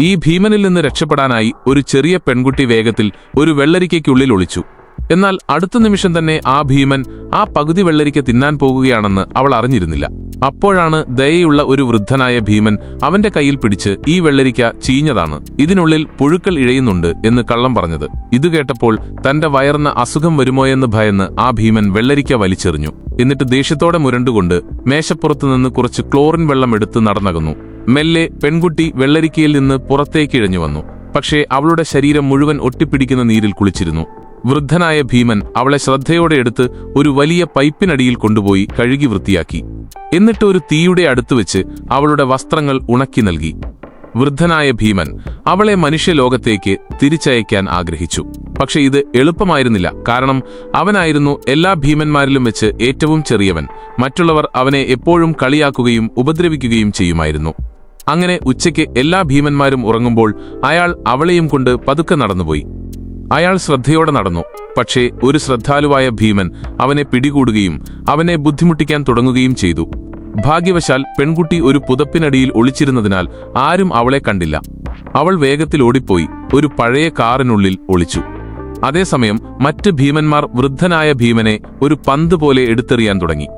ഈ ഭീമനിൽ നിന്ന് രക്ഷപ്പെടാനായി ഒരു ചെറിയ പെൺകുട്ടി വേഗത്തിൽ ഒരു വെള്ളരിക്കയ്ക്കുള്ളിൽ ഒളിച്ചു. എന്നാൽ അടുത്ത നിമിഷം തന്നെ ആ ഭീമൻ ആ പകുതി വെള്ളരിക്ക തിന്നാൻ പോകുകയാണെന്ന് അവൾ അറിഞ്ഞിരുന്നില്ല. അപ്പോഴാണ് ദയയുള്ള ഒരു വൃദ്ധനായ ഭീമൻ അവന്റെ കയ്യിൽ പിടിച്ച് ഈ വെള്ളരിക്ക ചീഞ്ഞതാണ്, ഇതിനുള്ളിൽ പുഴുക്കൾ ഇഴയുന്നുണ്ട് എന്ന് കള്ളം പറഞ്ഞത്. ഇത് കേട്ടപ്പോൾ തന്റെ വയറിന് അസുഖം വരുമോയെന്ന് ഭയന്ന് ആ ഭീമൻ വെള്ളരിക്ക വലിച്ചെറിഞ്ഞു. എന്നിട്ട് ദേഷ്യത്തോടെ മുരണ്ടുകൊണ്ട് മേശപ്പുറത്തുനിന്ന് കുറച്ച് ക്ലോറിൻ വെള്ളം എടുത്ത് നടന്നകന്നു. മെല്ലെ പെൺകുട്ടി വെള്ളരിക്കയിൽ നിന്ന് പുറത്തേക്കിഴഞ്ഞു വന്നു. പക്ഷേ അവളുടെ ശരീരം മുഴുവൻ ഒട്ടിപ്പിടിക്കുന്ന നീരിൽ കുളിച്ചിരുന്നു. വൃദ്ധനായ ഭീമൻ അവളെ ശ്രദ്ധയോടെ എടുത്ത് ഒരു വലിയ പൈപ്പിനടിയിൽ കൊണ്ടുപോയി കഴുകി വൃത്തിയാക്കി. എന്നിട്ട് ഒരു തീയുടെ അടുത്ത് വെച്ച് അവളുടെ വസ്ത്രങ്ങൾ ഉണക്കി നൽകി. വൃദ്ധനായ ഭീമൻ അവളെ മനുഷ്യലോകത്തേക്ക് തിരിച്ചയക്കാൻ ആഗ്രഹിച്ചു. പക്ഷെ ഇത് എളുപ്പമായിരുന്നില്ല. കാരണം അവനായിരുന്നു എല്ലാ ഭീമന്മാരിലും വെച്ച് ഏറ്റവും ചെറിയവൻ. മറ്റുള്ളവർ അവനെ എപ്പോഴും കളിയാക്കുകയും ഉപദ്രവിക്കുകയും ചെയ്യുമായിരുന്നു. അങ്ങനെ ഉച്ചയ്ക്ക് എല്ലാ ഭീമന്മാരും ഉറങ്ങുമ്പോൾ അയാൾ അവളെയും കൊണ്ട് പതുക്കെ നടന്നുപോയി. അയാൾ ശ്രദ്ധയോടെ നടന്നു. പക്ഷേ ഒരു ശ്രദ്ധാലുവായ ഭീമൻ അവനെ പിടികൂടുകയും അവനെ ബുദ്ധിമുട്ടിക്കാൻ തുടങ്ങുകയും ചെയ്തു. ഭാഗ്യവശാൽ പെൺകുട്ടി ഒരു പുതപ്പിനടിയിൽ ഒളിച്ചിരുന്നതിനാൽ ആരും അവളെ കണ്ടില്ല. അവൾ വേഗത്തിൽ ഓടിപ്പോയി ഒരു പഴയ കാറിനുള്ളിൽ ഒളിച്ചു. അതേസമയം മറ്റ് ഭീമന്മാർ വൃദ്ധനായ ഭീമനെ ഒരു പന്ത് പോലെ എടുത്തെറിയാൻ തുടങ്ങി.